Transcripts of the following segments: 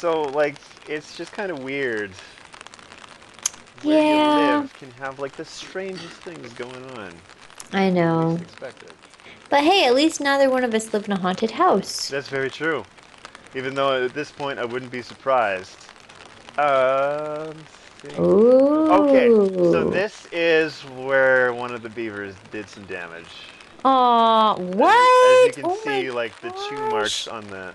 So, like, it's just kind of weird. Where you Yeah, live can have, like, the strangest things going on. I You least know. expect it. But hey, at least neither one of us live in a haunted house. That's very true. Even though at this point I wouldn't be surprised. Let's see. Okay, so Ooh. this is where one of the beavers did some damage. Aw, As you what? can Oh my see, like the chew marks gosh. on the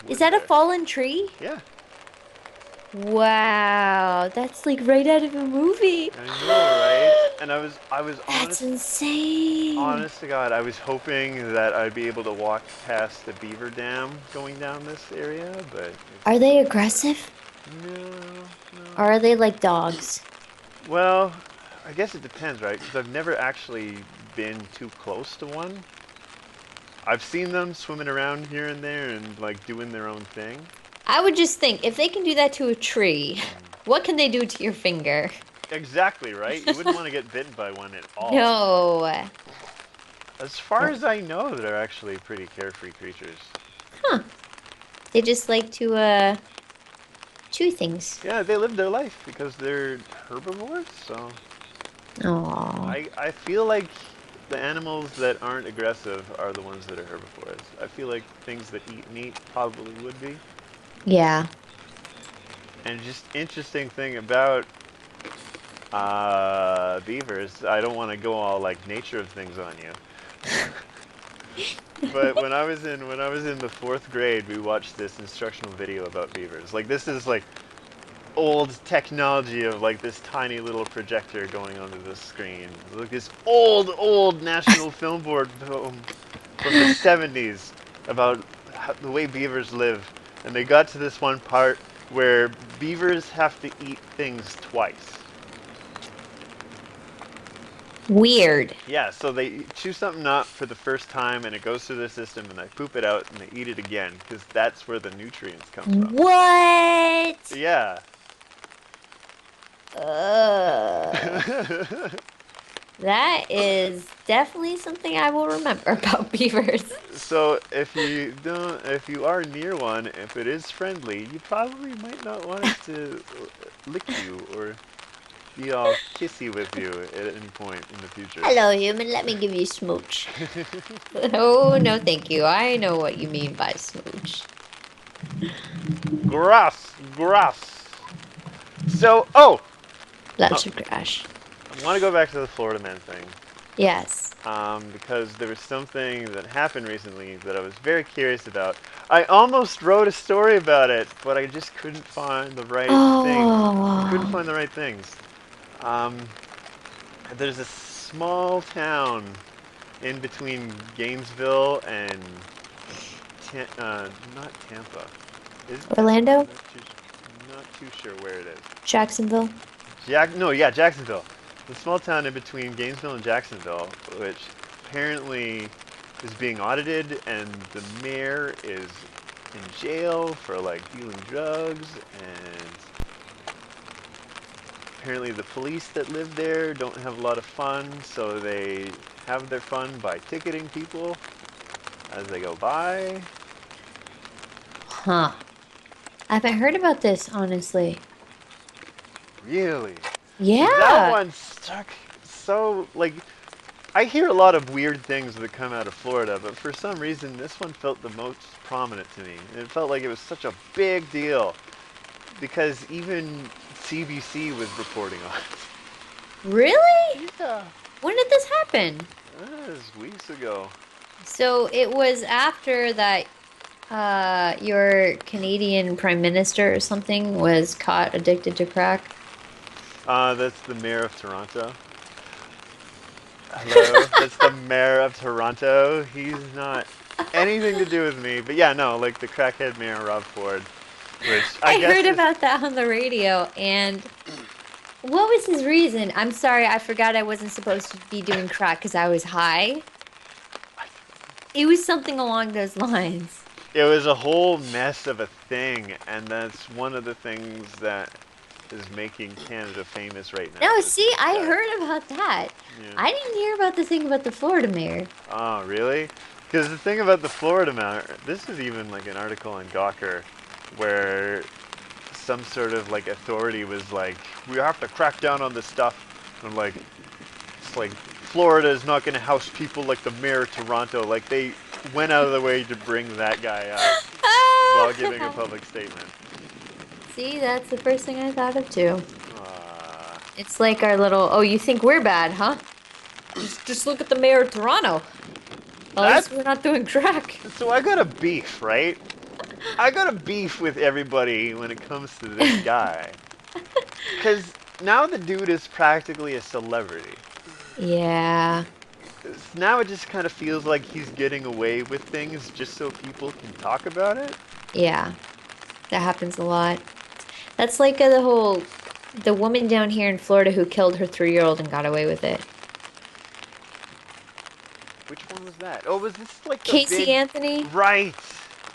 Is wood that a there. fallen tree? Yeah, Wow, that's like right out of a movie. I know, right? And I was That's insane. honest to God, I was hoping that I'd be able to walk past the beaver dam going down this area, but it Are just they wasn't there. aggressive? No, no. Or are they like dogs? Well, I guess it depends, right? Because I've never actually been too close to one. I've seen them swimming around here and there and like doing their own thing. I would just think if they can do that to a tree, what can they do to your finger? Exactly, right? You wouldn't want to get bitten by one at all. No. As far Well, as I know, they're actually pretty carefree creatures. huh. They just like to chew things. Yeah, they live their life because they're herbivores, so Oh. I feel like the animals that aren't aggressive are the ones that are herbivores. I feel like things that eat meat probably would be. Yeah. And just interesting thing about beavers, I don't want to go all like nature of things on you. But when I was in the fourth grade, we watched this instructional video about beavers. Like this is like old technology of like this tiny little projector going onto the screen. Like this old National Film Board film from the 70s about the way beavers live. And they got to this one part where beavers have to eat things twice. Weird. Yeah, so they chew something up for the first time and it goes through their system and they poop it out and they eat it again because that's where the nutrients come from. What? Yeah. Ugh. That is definitely something I will remember about beavers. So if you are near one, if it is friendly, you probably might not want it to lick you or be all kissy with you at any point in the future. Hello, human. Let me give you a smooch. Oh, no, thank you. I know what you mean by smooch. Grass, grass. So, oh, I Lots of trash. want to go back to the Florida man thing. Yes. Because there was something that happened recently that I was very curious about. I almost wrote a story about it, but I just couldn't find the right thing. I couldn't Oh, find the right things. Um, there's a small town in between Gainesville and not Tampa. Is it Tampa? Orlando? Not too sure where it is. Jacksonville? No, yeah, Jacksonville. The small town in between Gainesville and Jacksonville, which apparently is being audited, and the mayor is in jail for like dealing drugs, and apparently the police that live there don't have a lot of fun, so they have their fun by ticketing people as they go by. Huh. I haven't heard about this, honestly. Really? See, that Yeah. one stuck so like I hear a lot of weird things that come out of Florida, but for some reason this one felt the most prominent to me. It felt like it was such a big deal because even CBC was reporting on Really? it. Yeah, When did this happen? that was weeks ago. So it was after that your Canadian Prime Minister or something was caught addicted to crack. That's the mayor of Toronto. Hello, that's the mayor of Toronto. He's not anything to do with me, but yeah, no, like the crackhead mayor Rob Ford, which I I guess heard is about that on the radio, and what was his reason? I'm sorry, I forgot I wasn't supposed to be doing crack because I was high. It was something along those lines. it was a whole mess of a thing, and that's one of the things that is making Canada famous right now No, is see, this I guy. heard about that. Yeah. I didn't hear about the thing about the Florida mayor. Oh, really? Because the thing about the Florida matter, this is even like an article in Gawker. where some sort of like authority was like, we have to crack down on this stuff, and like it's like Florida is not going to house people like the mayor of Toronto. Like they went out of the way to bring that guy up while giving a public statement. See, that's the first thing I thought of too. Uh, It's like our little, oh, you think we're bad, huh? Just look at the mayor of Toronto. At that's least we're not doing crack. so I got a beef, right? I got a beef with everybody when it comes to this guy. Because now the dude is practically a celebrity. Yeah. Now it just kind of feels like he's getting away with things just so people can talk about it. Yeah. That happens a lot. That's like the woman down here in Florida who killed her 3-year-old and got away with it. Which one was that? Oh, was this like the Casey big... Anthony? Right!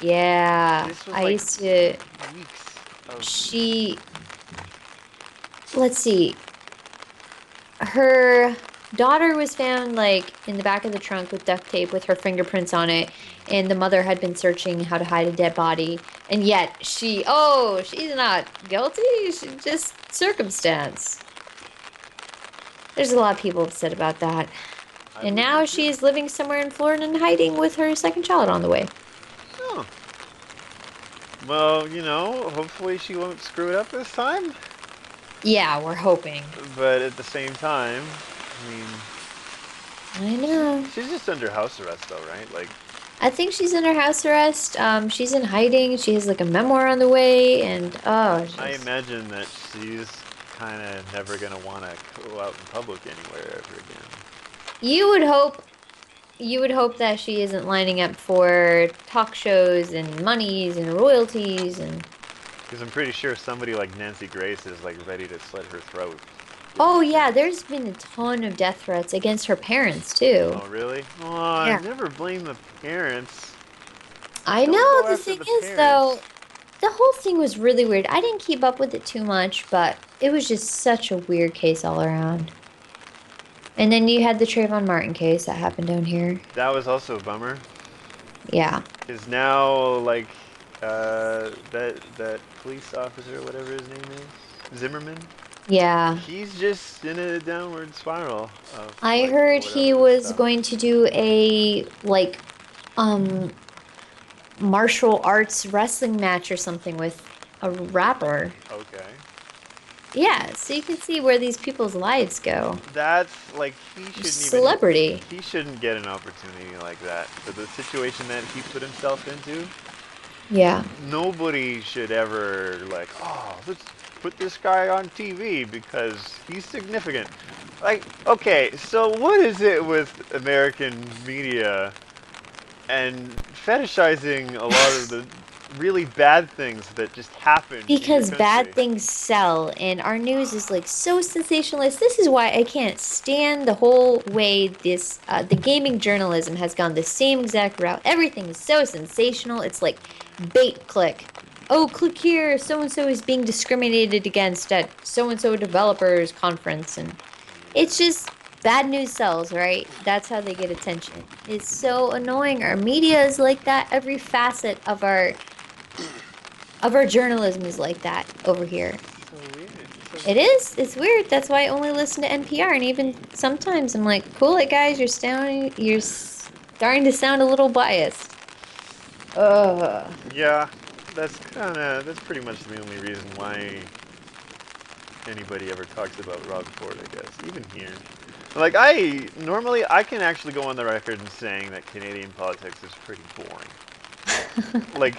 Yeah. This was I like used to, weeks of... she, let's see. Her daughter was found like in the back of the trunk with duct tape with her fingerprints on it, and the mother had been searching how to hide a dead body, and yet she's not guilty, she's just circumstance. There's a lot of people upset about that. I And would now be too. she's living somewhere in Florida and hiding with her second child on the way. Oh. Well, you know, hopefully she won't screw it up this time. Yeah, we're hoping. But at the same time, I mean, I know. she's just under house arrest though, right? Like, I think she's under house arrest. She's in hiding. She has like a memoir on the way, and oh, I just imagine that she's kind of never gonna want to go out in public anywhere ever again. you would hope you would hope that she isn't lining up for talk shows and monies and royalties and Because I'm pretty sure somebody like Nancy Grace is like ready to slit her throat. oh yeah, there's been a ton of death threats against her parents too. Oh, really? Oh, Yeah. never blame the parents. I Don't know go the after thing the is parents. though, the whole thing was really weird. I didn't keep up with it too much, but it was just such a weird case all around. And then you had the Trayvon Martin case that happened down here. That was also a bummer. Yeah. Is now like that police officer, whatever his name is, Zimmerman. Yeah. He's just in a downward spiral of I like heard he whatever this was stuff. going to do a like um martial arts wrestling match or something with a rapper. Okay. Yeah, so you can see where these people's lives go. That's like he shouldn't even Celebrity. he shouldn't get an opportunity like that for the situation that he put himself into. Yeah. Nobody should ever like, oh, let's put this guy on TV because he's significant. Like, okay, so what is it with American media and fetishizing a lot of the really bad things that just happen in your Because bad country? things sell, and our news is like so sensationalist. This is why I can't stand the whole way the gaming journalism has gone the same exact route. Everything is so sensational. It's like bait click. Oh, click here. So and so is being discriminated against at so and so developers conference, and it's just bad news sells, right? That's how they get attention. It's so annoying. Our media is like that. Every facet of our journalism is like that over here. So weird. It is. It's weird. That's why I only listen to NPR, and even sometimes I'm like, "Cool it, guys. You're starting to sound a little biased." Ugh. Yeah, that's pretty much the only reason why anybody ever talks about Rob Ford, I guess. Even here. Like I can actually go on the record and saying that Canadian politics is pretty boring. Like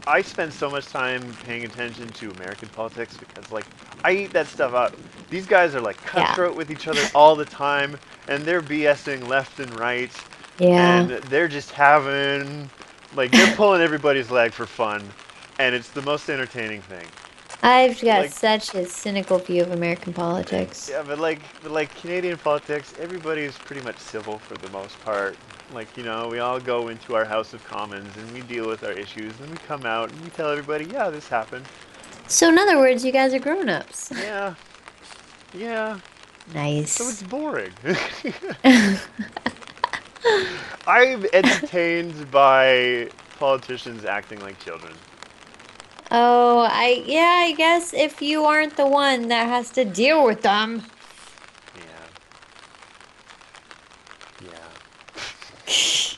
I spend so much time paying attention to American politics because like I eat that stuff up. These guys are like Yeah. cutthroat with each other all the time and they're BSing left and right Yeah. and they're just having like they're pulling everybody's leg for fun and it's the most entertaining thing. I've got Like such a cynical view of American politics. yeah, but like Canadian politics, everybody's pretty much civil for the most part. Like, you know, we all go into our House of Commons and we deal with our issues and we come out and we tell everybody, yeah, this happened. So, in other words, you guys are grown-ups. Yeah, yeah. So it's Nice. boring. I'm entertained by politicians acting like children. Oh, yeah, I guess if you aren't the one that has to deal with them. Yeah. Yeah.